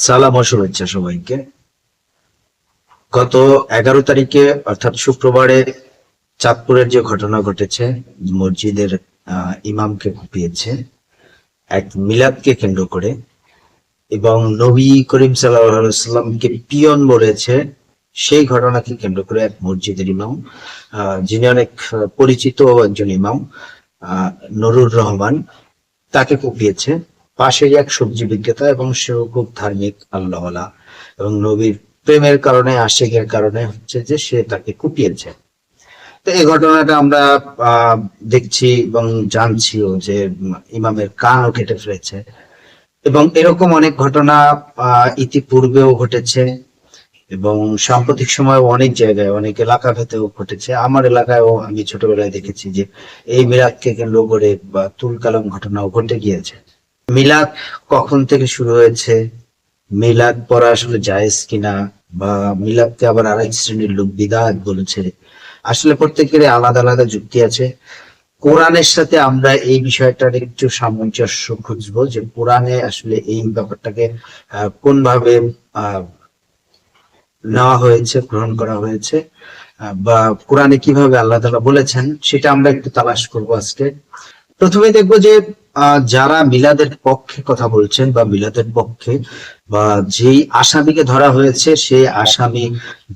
সালাম ও শুভেচ্ছা সবাইকে। গত 11 তারিখে অর্থাৎ শুক্রবারে চাঁদপুরের যে ঘটনা ঘটেছে, মসজিদের ইমামকে কুপিয়েছে এক মিলাদকে কেন্দ্র করে, এবং নবী করিম সাল্লাল্লাহু আলাইহি সাল্লামকে পিয়ন বলেছে, সেই ঘটনাকে কেন্দ্র করে এক মসজিদের ইমাম, যিনি অনেক পরিচিত একজন ইমাম, আহ নুরুর রহমান, তাকে কুপিয়েছে। পাশেই এক সবজি বিক্রেতা, এবং সেও খুব ধার্মিক, আল্লাহওয়ালা এবং নবীর প্রেমের কারণে, আশিকের কারণে হচ্ছে যে সে তাকে কুপিয়েছে। তো এই ঘটনাটা আমরা দেখছি এবং জানছিও যে ইমামের কানও কেটে ফেলেছে, এবং এরকম অনেক ঘটনা ইতিপূর্বেও ঘটেছে, এবং সাম্প্রতিক সময় অনেক জায়গায়, অনেক এলাকা ভেদেও ঘটেছে। আমার এলাকায়ও আমি ছোটবেলায় দেখেছি যে এই মিলাদকে কেন্দ্র করে বা তুলকালাম ঘটনাও ঘটে গিয়েছে। মিলাদ কখন থেকে শুরু হয়েছে, মিলাদ পড়া আসলে জায়েজ কিনা, বা মিলাদকে আবার আরেক শ্রেণীর লোক বিদআত বলেছে, আসলে প্রত্যেকের আলাদা আলাদা যুক্তি আছে। কোরআনের সাথে আমরা এই বিষয়টার একটু সামঞ্জস্য খুঁজবো, যে কোরআনে আসলে এই ব্যাপারটাকে কোন ভাবে নেওয়া হয়েছে, গ্রহণ করা হয়েছে, বা কোরআনে কিভাবে আল্লাহ তাআলা বলেছেন, সেটা আমরা একটু তালাশ করব আজকে। প্রথমে দেখবো যে যারা মিলাদের পক্ষে কথা বলছেন, বা মিলাদের পক্ষে, বা যেই আসামিকে ধরা হয়েছে সেই আসামি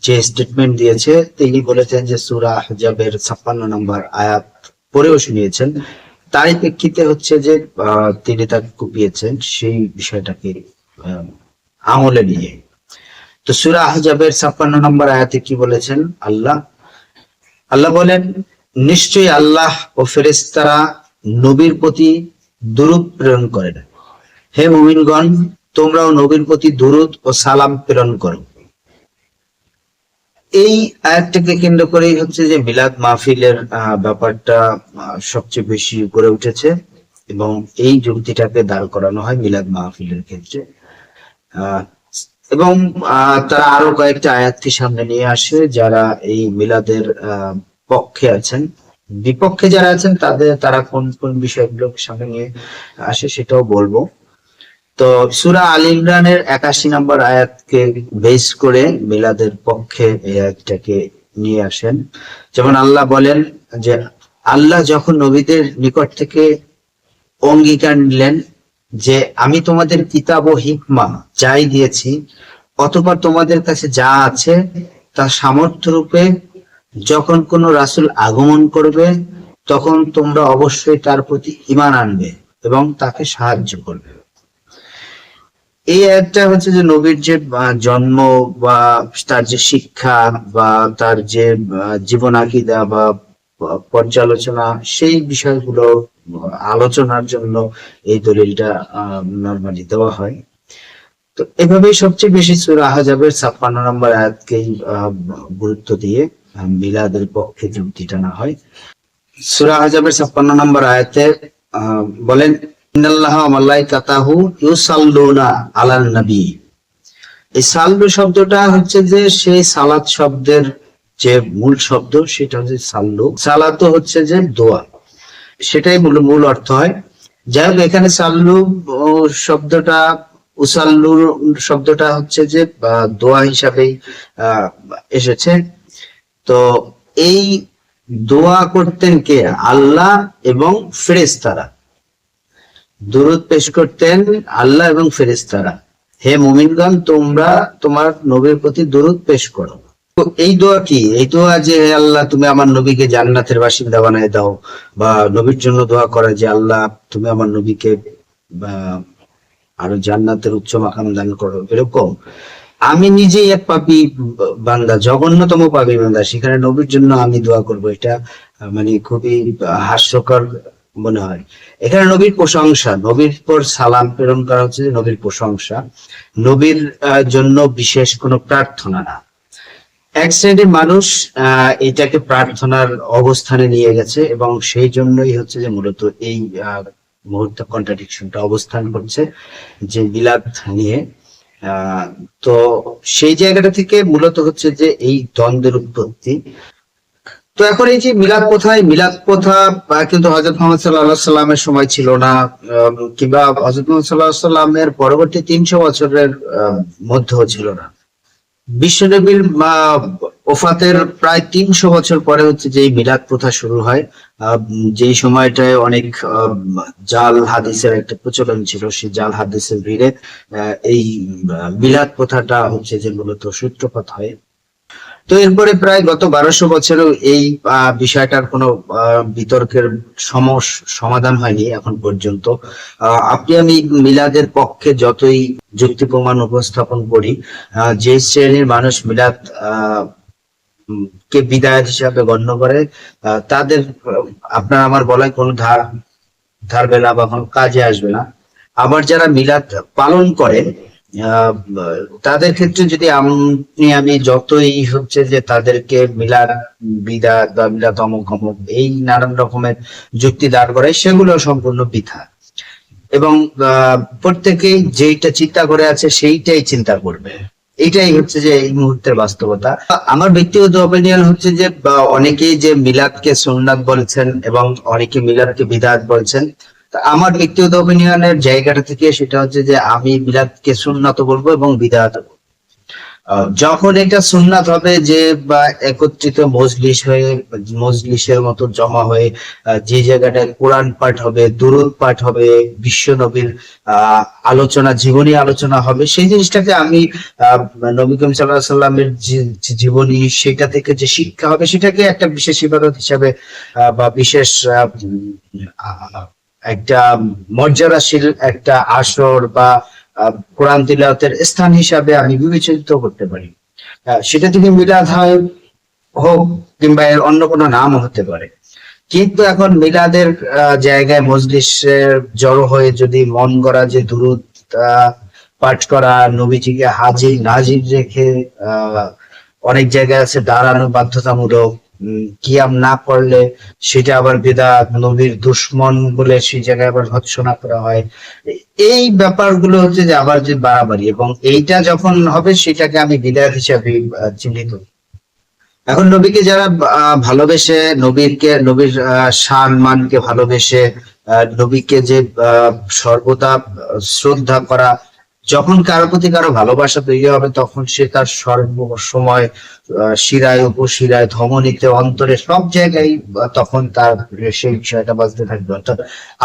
যে স্টেটমেন্ট দিয়েছে, তিনি বলেছেন যে সূরা আহজাবের 56 নম্বর আয়াত পড়েও শুনিয়েছেন। তারই প্রেক্ষিতে হচ্ছে যে তিনি তাকে কুপিয়েছেন, সেই বিষয়টাকে আমলে নিয়ে। তো সূরা আহজাবের 56 নম্বর আয়াতে কি বলেছেন আল্লাহ? আল্লাহ বলেন, নিশ্চয়ই আল্লাহ ও ফেরেশতারা নবীর প্রতি দুরূদ প্রেরণ করেন। হে মুমিনগণ, তোমরাও নবীর প্রতি দুরূদ ও সালাম প্রেরণ করো। এই আয়াতটাকে কেন্দ্র করেই হচ্ছে যে মিলাদ মাহফিলের ব্যাপারটা সবচেয়ে বেশি গড়ে উঠেছে, এবং এই যুক্তিটাকে দাঁড় করানো হয় মিলাদ মাহফিলের ক্ষেত্রে। আহ এবং তারা আরো কয়েকটা আয়াতকে সামনে নিয়ে আসে, যারা এই মিলাদের পক্ষে আছেন। বিপক্ষে যারা আছেন তারা কোন কোন বিষয়গুলোকে সামনে নিয়ে আসে সেটাও বলবো। তো সূরা আল ইমরানের 81 নম্বর আয়াতকে বেস করে মিলাদের পক্ষে এই আয়াতটাকে নিয়ে আসেন। যেমন আল্লাহ বলেন যে, আল্লাহ যখন নবীদের নিকট থেকে অঙ্গীকার নিলেন যে আমি তোমাদের কিতাব ও হিকমা যাই দিয়েছি, অতঃপর তোমাদের কাছে যা আছে তা সামর্থ্য রূপে যখন কোন রাসূল আগমন করবে, তখন তোমরা অবশ্যই তার প্রতি ঈমান আনবে এবং তাকে সাহায্য করবে। এই আয়াতটা হচ্ছে যে নবীর যে জন্ম, বা তার যে শিক্ষা, বা তার যে জীবন আকীদা বা পর্যালোচনা, সেই বিষয়গুলো আলোচনার জন্য এই দলিলটা নরমালি দেওয়া হয়। তো এভাবেই সবচেয়ে বেশি সূরা আহজাবের 56 নম্বর আয়াতকেই গুরুত্ব দিয়ে মিলাদের পক্ষে যুক্তি টানা হয়। সূরা আহজাবের 56 নম্বর আয়াতে বলেন, ইন্নাল্লাহা ওয়া মালাইকাতাহু ইউসাল্লুনা আলান নবী। এই সাল্লু শব্দটা হচ্ছে যে সেই সালাত শব্দের যে মূল শব্দ, সেটা হচ্ছে সাল্লু। সালাত হচ্ছে যে দোয়া, সেটাই মূল অর্থ হয়। যাই হোক, এখানে সাল্লু শব্দটা, উসাল্লুর শব্দটা হচ্ছে যে দোয়া হিসাবেই এসেছে। তো এই দোয়া করতেন কে? আল্লাহ এবং ফেরেশতারা। দুরূদ পেশ করতেন আল্লাহ এবং ফেরেশতারা। হে মুমিনগণ, তোমরা তোমার নবীর প্রতি দুরূদ পেশ করো। তো এই দোয়া কি? এই দোয়া যে আল্লাহ তুমি আমার নবীকে জান্নাতের বাসিন্দা বানায় দাও, বা নবীর জন্য দোয়া করা যে আল্লাহ তুমি আমার নবীকে আরো জান্নাতের উচ্চ মাকাম দান করো, এরকম। আমি নিজেই এক পাপী বান্দা, জঘন্যতম পাপী বান্দা, সেখানে নবীর জন্য আমি দোয়া করব, এটা মানে খুবই হাস্যকর মনে হয়। এখানে নবীর প্রশংসা, নবীর পর সালাম প্রেরণ করা হচ্ছে নবীর প্রশংসা, নবীর জন্য বিশেষ কোনো প্রার্থনা না। এক শ্রেণীর মানুষ এটাকে প্রার্থনার অবস্থানে নিয়ে গেছে, এবং সেই জন্যই হচ্ছে যে মূলত এই মুহূর্তে কন্ট্রাডিকশনটা অবস্থান করছে যে মিলাদ নিয়ে। তো সেই জায়গাটা থেকে মূলত হচ্ছে যে এই দ্বন্দ্বের উৎপত্তি। তো এখন এই যে মিলাদ প্রথা কিন্তু হযরত মুহাম্মদ সাল্লাল্লাহু আলাইহি সাল্লামের সময় ছিল না, কিংবা হযরত মুহাম্মদ সাল্লাল্লাহু আলাইহি সাল্লামের পরবর্তী 300 বছরের মধ্যেও ছিল না। বিশ্বনবীর ওফাতের প্রায় 300 বছর পরে হচ্ছে যে এই মিলাদ প্রথা শুরু হয়। যেই সময়টায় অনেক জাল হাদিসের একটা প্রচলন ছিল, সেই জাল হাদিসের ভিড়ে এই মিলাদ প্রথাটা হচ্ছে যে মূলত সূত্রপাত হয়। তো এরপরে প্রায় গত 1200 বছরেও এই বিষয়টার কোনো বিতর্কের সমাধান হয়নি এখন পর্যন্ত। আপনি আমি মিলাদের পক্ষে যতই যুক্তি প্রমাণ উপস্থাপন করি, যে শ্রেণীর মানুষ মিলাদ কে বিদায়াত হিসাবে গণ্য করে, তাদের আপনার আমার বলায় কোনো ধারবে না বা কোনো কাজে আসবে না। আবার যারা মিলাদ পালন করে তাদের ক্ষেত্রে যদি আমি যতই হচ্ছে যে তাদেরকে মিলাদ বিদাত বা মিলাদ অমুক অমুক এই নানান রকমের যুক্তি দাঁড় করায়, সেগুলো সম্পূর্ণ বৃথা। এবং প্রত্যেকেই যেইটা চিন্তা করে আছে সেইটাই চিন্তা করবে, এটাই হচ্ছে যে এই মুহূর্তের বাস্তবতা। আমার ব্যক্তিগত অপিনিয়ন হচ্ছে যে অনেকেই যে মিলাদকে সুন্নাত বলছেন এবং অনেকে মিলাদকে বিদআত বলছেন। আমার ব্যক্তিগত অপিনিয়নের জায়গাটা থেকে সেটা হচ্ছে যে আমি মিলাদকে সুন্নাত বলবো এবং বিদআত বলবো। যখন এটা সুন্নাত হবে যে বা একত্রিত মজলিসের মতো জমা হয়ে যে জায়গাটায় কোরআন পাঠ হবে, দুরূদ পাঠ হবে, বিশ্ব নবীর আলোচনা, জীবনী আলোচনা হবে, সেই জিনিসটাকে আমি নবী করিম সাল্লাল্লাহু আলাইহি সাল্লামের জীবনী, সেটা থেকে যে শিক্ষা হবে সেটাকে একটা বিশেষ ইবাদত হিসাবে বা বিশেষ একটা মর্যাদাশীল একটা আসর বা কোরআন তিলাওয়াতের স্থান হিসাবে আমি বিবেচিত করতে পারি। সেটা থেকে মিলাদ হয় হোক কিংবা এর অন্য কোনো নাম হতে পারে। কিন্তু এখন মিলাদের জায়গায় মজলিসের জড়ো হয়ে যদি মন গড়া যে দুরূদ পাঠ করা, নবীজিকে হাজির নাজির রেখে অনেক জায়গায় আছে দাঁড়ানো বাধ্যতামূলক, কিয়াম না করলে সেটা আবার বিদআত, নবীর দুশ্মন বলে সেই জায়গায় আবার ভৎসনা করা হয়। এই ব্যাপারগুলো হচ্ছে যে আবার যে বাড়াবাড়ি, এবং এইটা যখন হবে সেটাকে আমি বিদআত হিসাবে চিহ্নিত। এখন নবীকে যারা ভালোবেসে, নবীর শান মানকে ভালোবেসে, নবীকে যে সর্বদা শ্রদ্ধা করা, যখন কারো প্রতি কারো ভালোবাসা তৈরি হবে তখন সে তার সর্বসময় শিরায় উপশিরায় ধমনীতে অন্তরে সব জায়গায় তখন তার সেই বিষয়টা বাজতে থাকবে। অর্থাৎ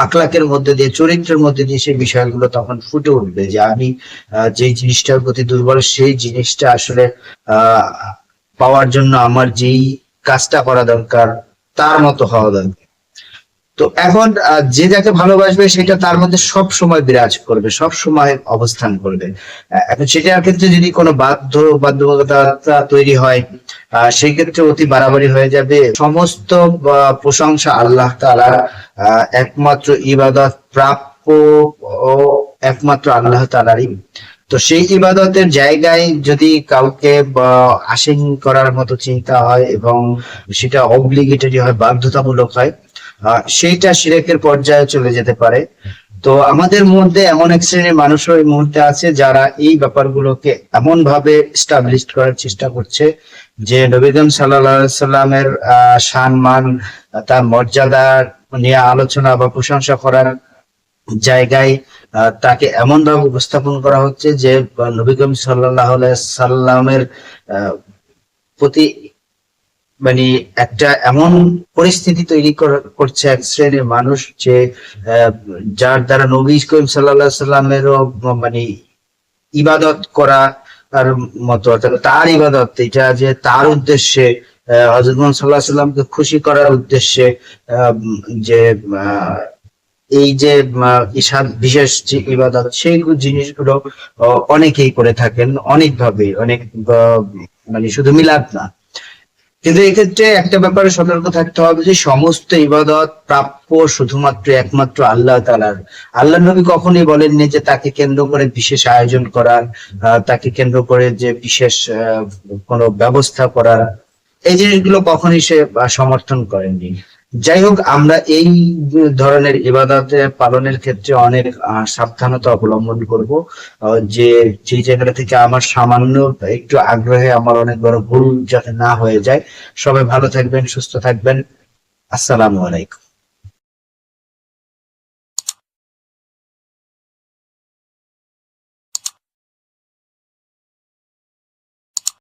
আখলাকের মধ্যে দিয়ে, চরিত্রের মধ্যে দিয়ে সেই বিষয়গুলো তখন ফুটে উঠবে যে আমি যে জিনিসটার প্রতি দুর্বল, সেই জিনিসটা আসলে পাওয়ার জন্য আমার যেই কাজটা করা দরকার তার মতো হওয়া দরকার। তো এখন যে যাকে ভালোবাসবে সেটা তার মধ্যে সব সময় বিরাজ করবে, সব সময় অবস্থান করবে। এখন সেটার ক্ষেত্রে যদি কোনো বাধ্যবাধকতা তৈরি হয়, সেই ক্ষেত্রে অতি বাড়াবাড়ি হয়ে যাবে। সমস্ত প্রশংসা আল্লাহ তাআলার, একমাত্র ইবাদত প্রাপ্য ও একমাত্র আল্লাহ তাআলারই। তো সেই ইবাদতের জায়গায় যদি কাউকে আসীন করার মতো চিন্তা হয় এবং সেটা অব্লিগেটরি হয়, বাধ্যতামূলক হয়, সেইটা শিরকের পর্যায়ে চলে যেতে পারে। তো আমাদের মধ্যে এমন এক শ্রেণীর মানুষও এই মুহূর্তে আছে যারা এই ব্যাপারগুলোকে এমন ভাবে এস্টাবলিশ করার চেষ্টা করছে যে নবী করিম সাল্লাল্লাহু আলাইহি সাল্লামের সম্মান, তার মর্যাদা নিয়ে আলোচনা বা প্রশংসা করার জায়গায় তাকে এমন ভাবে উপস্থাপন করা হচ্ছে যে নবী করিম সাল্লাল্লাহু আলাইহি সাল্লামের প্রতি মানে একটা এমন পরিস্থিতি তৈরি করছে এক শ্রেণীর মানুষ যে যার দ্বারা নবী করিম সাল্লাল্লাহু আলাইহি সাল্লামেরও মানে ইবাদত করা তার মতো, অর্থাৎ তার ইবাদত এটা যে তার উদ্দেশ্যে, হযরত মুহাম্মদ সাল্লাল্লাহু আলাইহি সাল্লামকে খুশি করার উদ্দেশ্যে যে এই যে বিশেষ যে ইবাদত, সেই জিনিসগুলো অনেকেই করে থাকেন, অনেকভাবে, অনেক মানে শুধু মিলাদ না। কিন্তু এক্ষেত্রে একটা ব্যাপারে সতর্ক থাকতে হবে যে সমস্ত ইবাদত প্রাপ্য শুধুমাত্র একমাত্র আল্লাহ তাআলার। আল্লাহ নবী কখনোই বলেননি যে তাকে কেন্দ্র করে বিশেষ আয়োজন করার, তাকে কেন্দ্র করে যে বিশেষ কোনো ব্যবস্থা করার, এই জিনিসগুলো কখনোই সে সমর্থন করেননি। যাই হোক, আমরা এই ধরনের ইবাদত পালনের ক্ষেত্রে অনেক সাবধানতা অবলম্বন করব। যে জায়গাটা থেকে আমার সামান্য একটু আগ্রহে আমার অনেক বড় ভুল যাতে না হয়ে যায়। সবাই ভালো থাকবেন, সুস্থ থাকবেন। আসসালামু আলাইকুম।